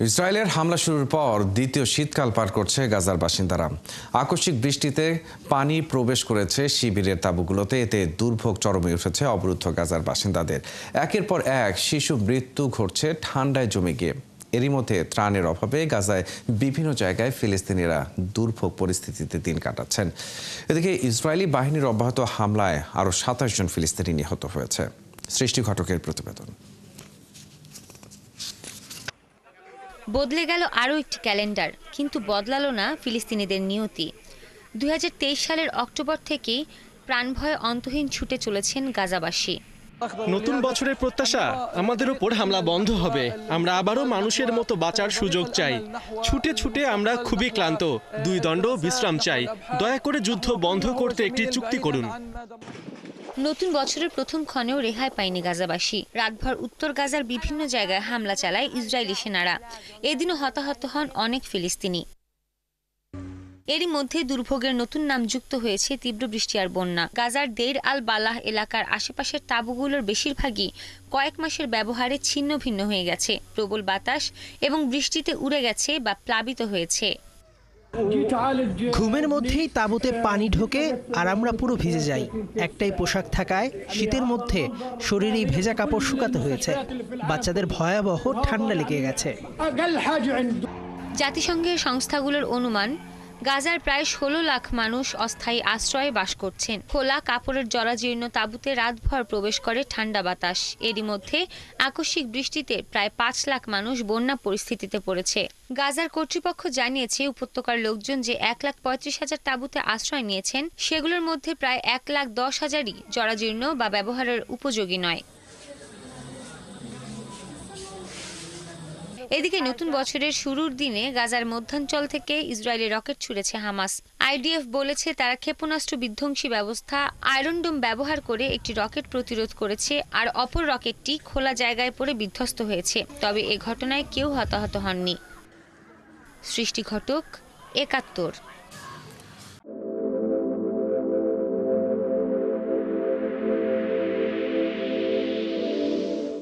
ইসরায়েলের হামলা শুরুর পর দ্বিতীয় শীতকাল পার করছে গাজার বাসিন্দারা। আকস্মিক বৃষ্টিতে পানি প্রবেশ করেছে শিবিরের তাঁবুগুলোতে। এতে দুর্ভোগ চরমে উঠেছে অবরুদ্ধ গাজার বাসিন্দাদের। একের পর এক শিশু মৃত্যু ঘটছে ঠান্ডায় জমে গিয়ে। এরই মধ্যে ত্রাণের অভাবে গাজায় বিভিন্ন জায়গায় ফিলিস্তিনিরা দুর্ভোগ পরিস্থিতিতে দিন কাটাচ্ছেন। এদিকে ইসরায়েলি বাহিনীর অব্যাহত হামলায় আরও ২৭ জন ফিলিস্তিনি নিহত হয়েছে। সৃষ্টি ঘটকের প্রতিবেদন। বদলে গেল আরও একটি ক্যালেন্ডার, কিন্তু বদলালো না ফিলিস্তিনিদের নিয়তি। ২০২৩ সালের অক্টোবর থেকেই প্রাণভয়ে অন্তহীন ছুটে চলেছেন গাজাবাসী। নতুন বছরের প্রত্যাশা, আমাদের উপর হামলা বন্ধ হবে, আমরা আবারও মানুষের মতো বাঁচার সুযোগ চাই। ছুটে ছুটে আমরা খুবই ক্লান্ত, ২ দণ্ড বিশ্রাম চাই। দয়া করে যুদ্ধ বন্ধ করতে একটি চুক্তি করুন। নতুন বছরের প্রথম ক্ষণেও রেহাই পায়নি গাজাবাসী। রাতভর উত্তর গাজার বিভিন্ন জায়গায় হামলা চালায় ইসরায়েলি সেনারা। এদিনও হতাহত হন অনেক ফিলিস্তিনি। এরই মধ্যে দুর্ভোগের নতুন নাম যুক্ত হয়েছে তীব্র বৃষ্টি আর বন্যা। গাজার দেইর আল বালাহ এলাকার আশেপাশের তাঁবুগুলোর বেশিরভাগই কয়েক মাসের ব্যবহারে ছিন্ন ভিন্ন হয়ে গেছে। প্রবল বাতাস এবং বৃষ্টিতে উড়ে গেছে বা প্লাবিত হয়েছে। ঘুমের মধ্যেই তাঁবুতে পানি ঢোকে আর আমরা পুরো ভিজে যাই। একটাই পোশাক থাকায় শীতের মধ্যে শরীরেই ভেজা কাপড় শুকাতে হয়েছে। বাচ্চাদের ভয়াবহ ঠান্ডা লেগে গেছে। জাতিসংঘের সংস্থাগুলোর অনুমান, গাজার প্রায় ১৬ লাখ মানুষ অস্থায়ী আশ্রয়ে বাস করছেন। খোলা কাপড়ের জরাজীর্ণ তাঁবুতে রাতভর প্রবেশ করে ঠান্ডা বাতাস। এরই মধ্যে আকস্মিক বৃষ্টিতে প্রায় ৫ লাখ মানুষ বন্যা পরিস্থিতিতে পড়েছে। গাজার কর্তৃপক্ষ জানিয়েছে, উপত্যকার লোকজন যে ১,৩৫,০০০ তাঁবুতে আশ্রয় নিয়েছেন, সেগুলোর মধ্যে প্রায় ১,১০,০০০ই জরাজীর্ণ বা ব্যবহারের উপযোগী নয়। এদিকে নতুন বছরের শুরুর দিনে গাজার মধ্যাঞ্চল থেকে ইসরায়েলি রকেট ছুড়েছে হামাস। আইডিএফ বলেছে, তারা ক্ষেপণাস্ত্র বিধ্বংসী ব্যবস্থা আয়রন ডোম ব্যবহার করে একটি রকেট প্রতিরোধ করেছে, আর অপর রকেটটি খোলা জায়গায় পড়ে বিধ্বস্ত হয়েছে। তবে এ ঘটনায় কেউ হতাহত হননি। সৃষ্টি ঘটক, ৭১।